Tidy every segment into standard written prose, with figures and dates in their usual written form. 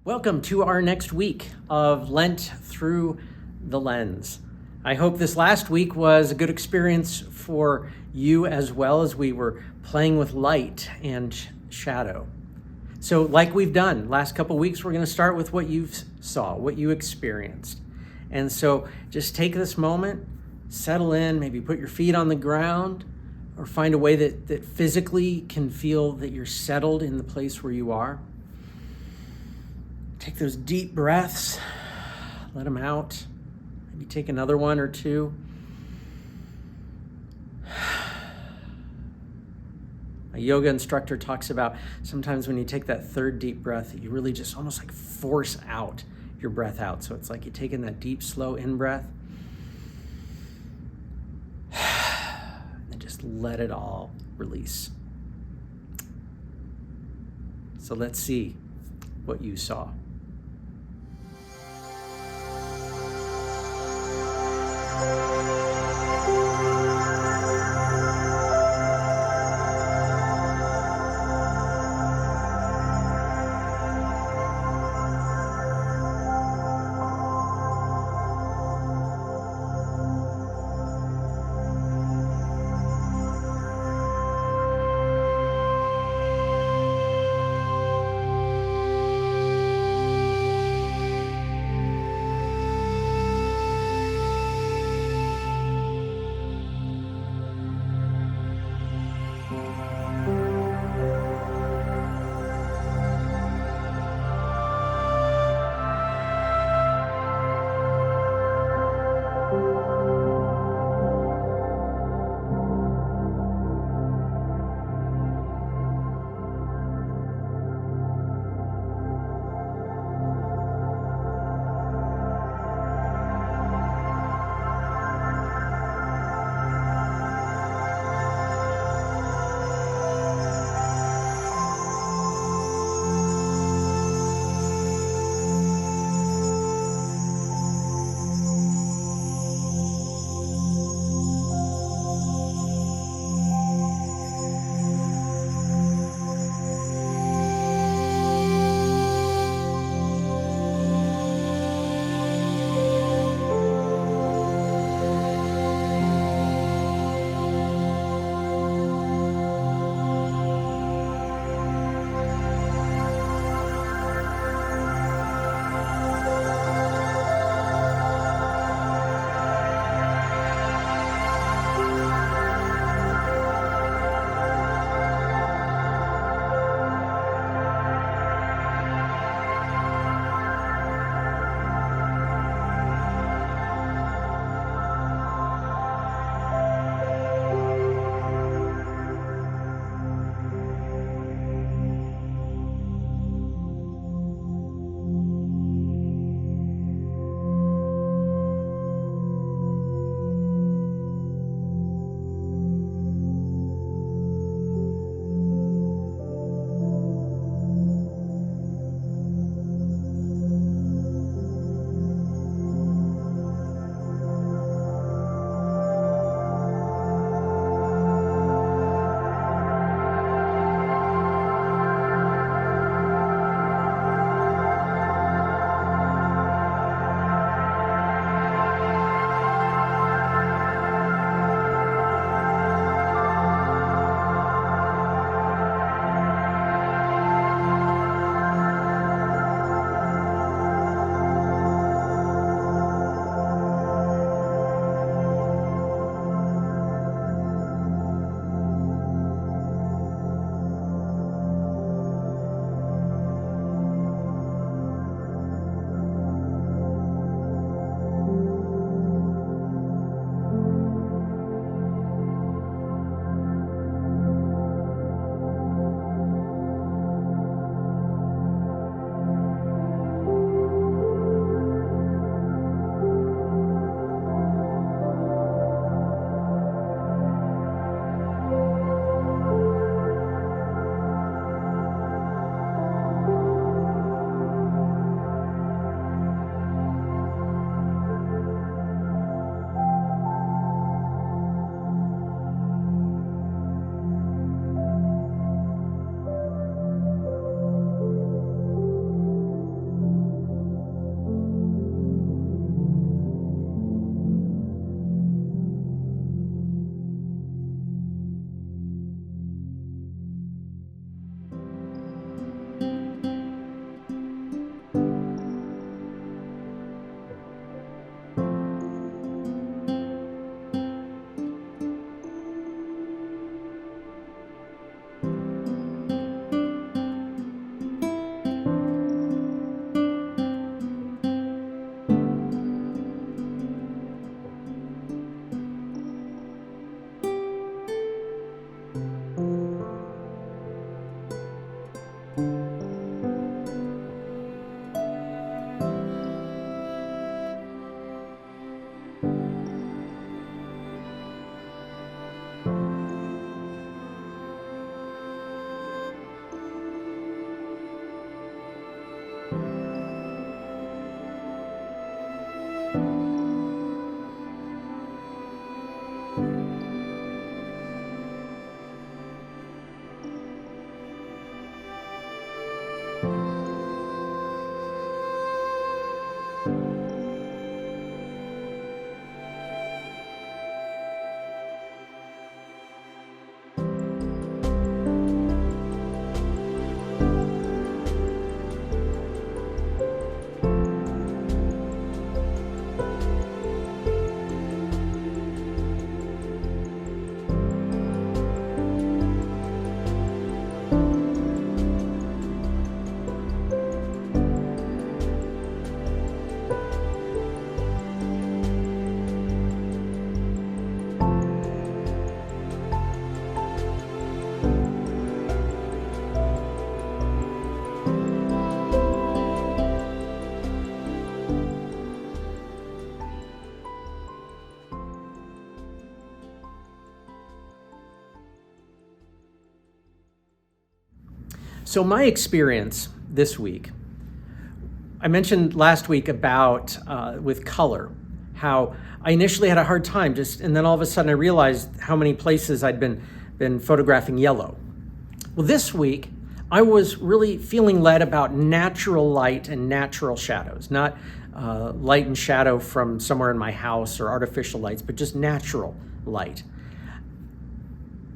Welcome to our next week of Lent through the lens. I hope this last week was a good experience for you as well, as we were playing with light and shadow. So like we've done last couple weeks, we're going to start with what you saw, what you experienced. And so just take this moment, settle in, maybe put your feet on the ground, or find a way that physically can feel that you're settled in the place where you are. Take those deep breaths, let them out. Maybe take another one or two. A yoga instructor talks about sometimes when you take that third deep breath, you really just almost like force out your breath out. So it's like you're taking that deep, slow in-breath, and just let it all release. So let's see what you saw. So my experience this week, I mentioned last week about with color, how I initially had a hard time and then all of a sudden I realized how many places I'd been photographing yellow. Well, this week I was really feeling led about natural light and natural shadows, not light and shadow from somewhere in my house or artificial lights, but just natural light.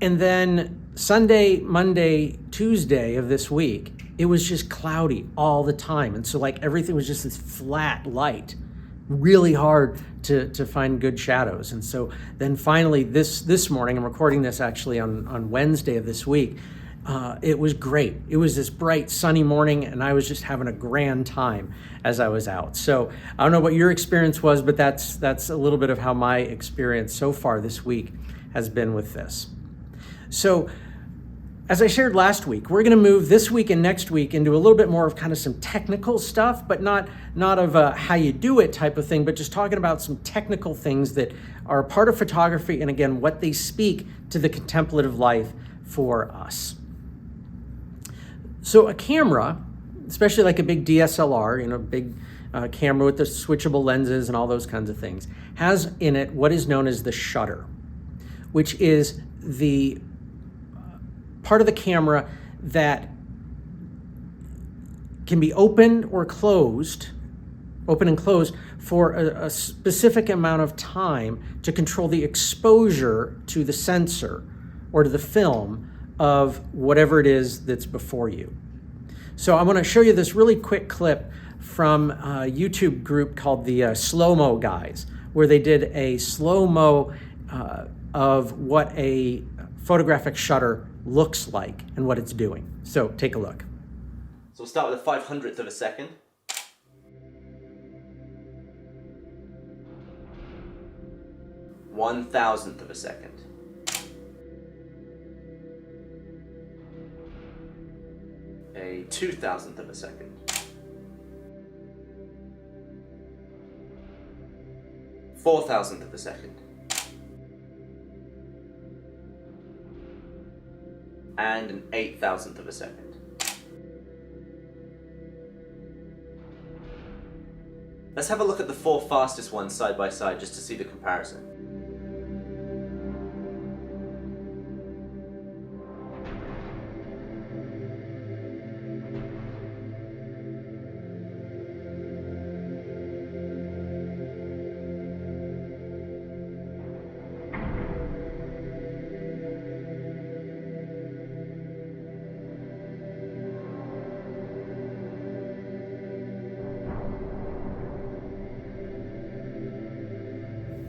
And then Sunday, Monday, Tuesday of this week, it was just cloudy all the time. And so everything was just this flat light, really hard to find good shadows. And so then finally this morning, I'm recording this actually on Wednesday of this week, it was great. It was this bright sunny morning and I was just having a grand time as I was out. So I don't know what your experience was, but that's a little bit of how my experience so far this week has been with this. So as I shared last week, we're going to move this week and next week into a little bit more of kind of some technical stuff, but not of a how you do it type of thing, but just talking about some technical things that are a part of photography and again, what they speak to the contemplative life for us. So a camera, especially like a big DSLR, big camera with the switchable lenses and all those kinds of things, has in it what is known as the shutter, which is the part of the camera that can be opened or closed, open and closed for a specific amount of time to control the exposure to the sensor or to the film of whatever it is that's before you. So I want to show you this really quick clip from a YouTube group called the Slow-Mo Guys, where they did a slow-mo of what a photographic shutter looks like and what it's doing. So take a look. So we'll start with a 500th of a second. One thousandth of a second. A 2,000th of a second. 4,000th of a second. And an 8,000th of a second. Let's have a look at the 4 fastest ones side by side just to see the comparison.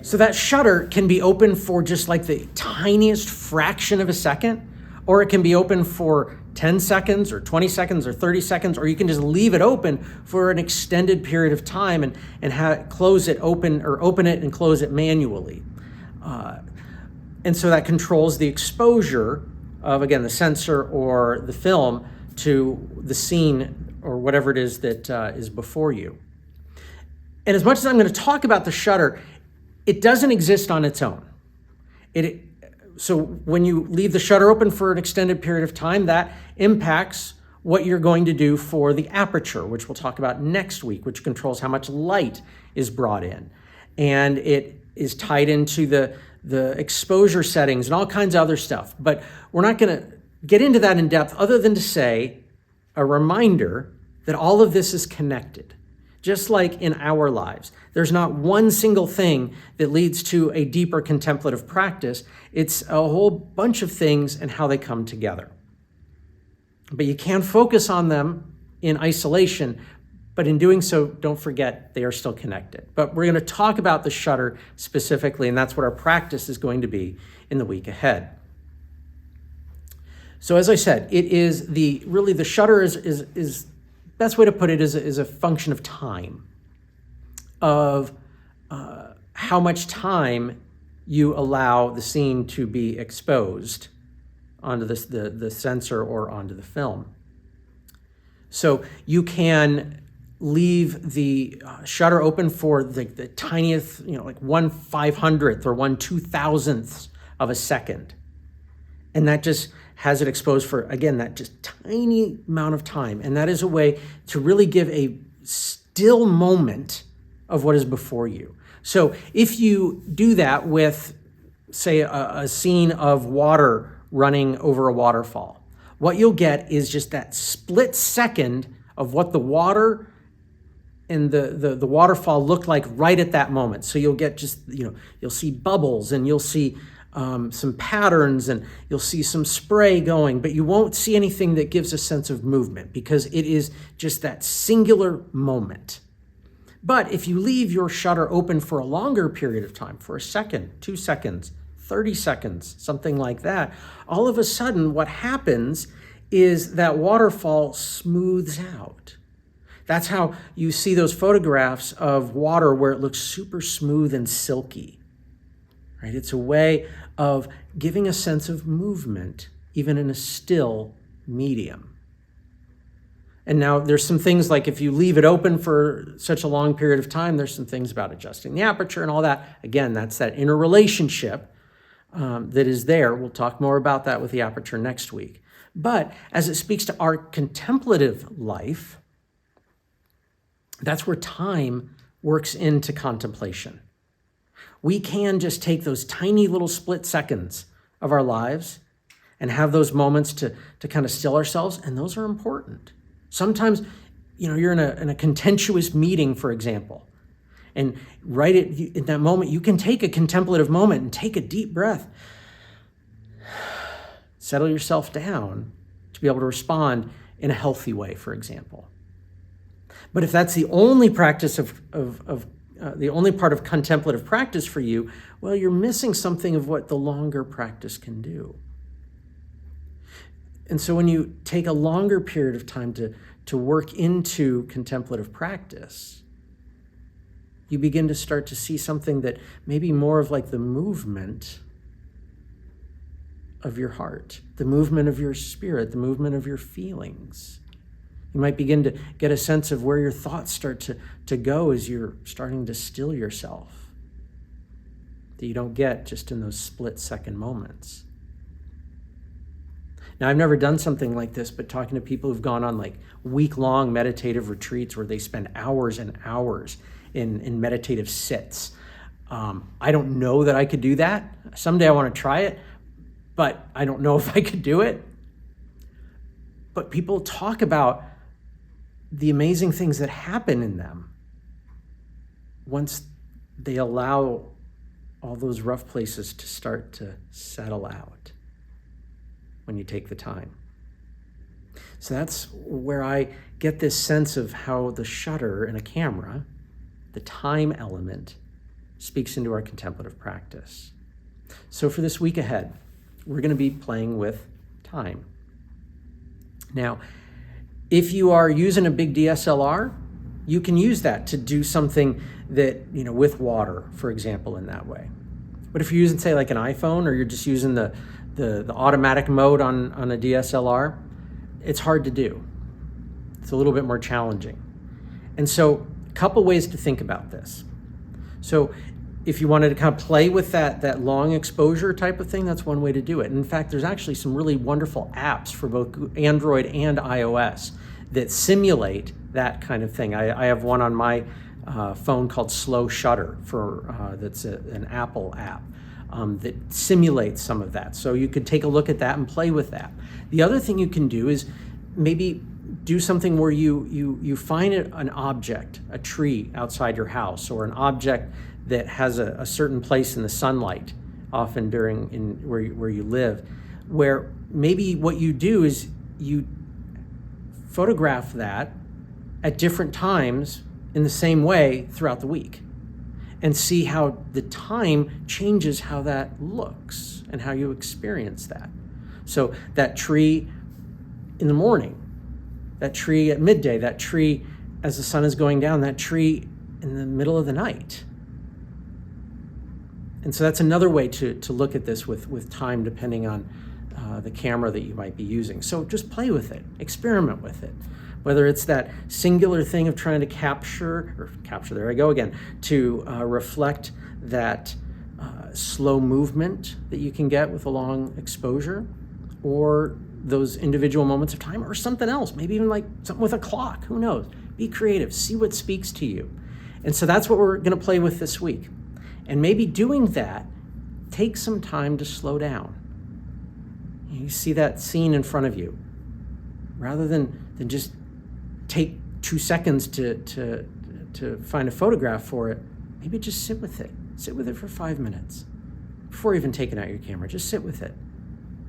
So that shutter can be open for just like the tiniest fraction of a second, or it can be open for 10 seconds or 20 seconds or 30 seconds, or you can just leave it open for an extended period of time and close it open or open it and close it manually. And so that controls the exposure of, again, the sensor or the film to the scene or whatever it is that is before you. And as much as I'm going to talk about the shutter, it doesn't exist on its own. So when you leave the shutter open for an extended period of time, that impacts what you're going to do for the aperture, which we'll talk about next week, which controls how much light is brought in. And it is tied into the exposure settings and all kinds of other stuff. But we're not going to get into that in depth other than to say a reminder that all of this is connected. Just like in our lives, there's not one single thing that leads to a deeper contemplative practice. It's a whole bunch of things and how they come together. But you can focus on them in isolation, but in doing so, don't forget they are still connected. But we're going to talk about the shutter specifically, and that's what our practice is going to be in the week ahead. So as I said, it is the shutter is best way to put it is a function of time, of how much time you allow the scene to be exposed onto the sensor or onto the film. So you can leave the shutter open for the tiniest, like 1/500th or 1/2000th of a second. And that just has it exposed for, again, that just tiny amount of time. And that is a way to really give a still moment of what is before you. So if you do that with, say, a scene of water running over a waterfall, what you'll get is just that split second of what the water and the waterfall looked like right at that moment. So you'll get just, you'll see bubbles, and you'll see some patterns, and you'll see some spray going, but you won't see anything that gives a sense of movement, because it is just that singular moment. But if you leave your shutter open for a longer period of time, for a second, 2 seconds, 30 seconds, something like that, all of a sudden what happens is that waterfall smooths out. That's how you see those photographs of water where it looks super smooth and silky, right? It's a way of giving a sense of movement, even in a still medium. And now there's some things like, if you leave it open for such a long period of time, there's some things about adjusting the aperture and all that. Again, that's that interrelationship that is there. We'll talk more about that with the aperture next week. But as it speaks to our contemplative life, that's where time works into contemplation. We can just take those tiny little split seconds of our lives and have those moments to kind of still ourselves, and those are important. Sometimes, you're in a contentious meeting, for example, and right in that moment, you can take a contemplative moment and take a deep breath. Settle yourself down to be able to respond in a healthy way, for example. But if that's the only practice the only part of contemplative practice for you, well, you're missing something of what the longer practice can do. And so when you take a longer period of time to work into contemplative practice, you begin to start to see something that may be more of like the movement of your heart, the movement of your spirit, the movement of your feelings. You might begin to get a sense of where your thoughts start to go as you're starting to still yourself, that you don't get just in those split-second moments. Now, I've never done something like this, but talking to people who've gone on like week-long meditative retreats where they spend hours and hours in meditative sits. I don't know that I could do that. Someday I want to try it, but I don't know if I could do it. But people talk about the amazing things that happen in them once they allow all those rough places to start to settle out when you take the time. So that's where I get this sense of how the shutter in a camera, the time element, speaks into our contemplative practice. So for this week ahead, we're going to be playing with time. Now, if you are using a big DSLR, you can use that to do something that, with water, for example, in that way. But if you're using, say, like an iPhone, or you're just using the automatic mode on a DSLR, it's hard to do. It's a little bit more challenging. And so a couple ways to think about this. So if you wanted to kind of play with that long exposure type of thing, that's one way to do it. And in fact, there's actually some really wonderful apps for both Android and iOS that simulate that kind of thing. I have one on my phone called Slow Shutter that's an Apple app that simulates some of that. So you could take a look at that and play with that. The other thing you can do is maybe do something where you find an object, a tree outside your house, or an object that has a certain place in the sunlight, often where you live, where maybe what you do is you photograph that at different times in the same way throughout the week, and see how the time changes how that looks and how you experience that. So that tree in the morning, that tree at midday, that tree as the sun is going down, that tree in the middle of the night. And so that's another way to look at this with time, depending on the camera that you might be using. So just play with it, experiment with it. Whether it's that singular thing of trying to capture, there I go again, to reflect that slow movement that you can get with a long exposure, or those individual moments of time, or something else, maybe even like something with a clock, who knows? Be creative, see what speaks to you. And so that's what we're going to play with this week. And maybe doing that, take some time to slow down. You see that scene in front of you. Rather than just take 2 seconds to find a photograph for it, maybe just sit with it. Sit with it for 5 minutes. Before even taking out your camera, just sit with it.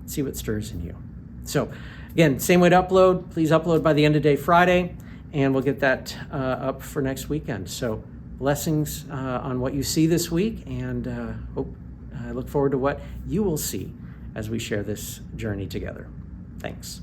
See what stirs in you. So again, same way to upload. Please upload by the end of day Friday, and we'll get that up for next weekend. So blessings on what you see this week, and I look forward to what you will see as we share this journey together. Thanks.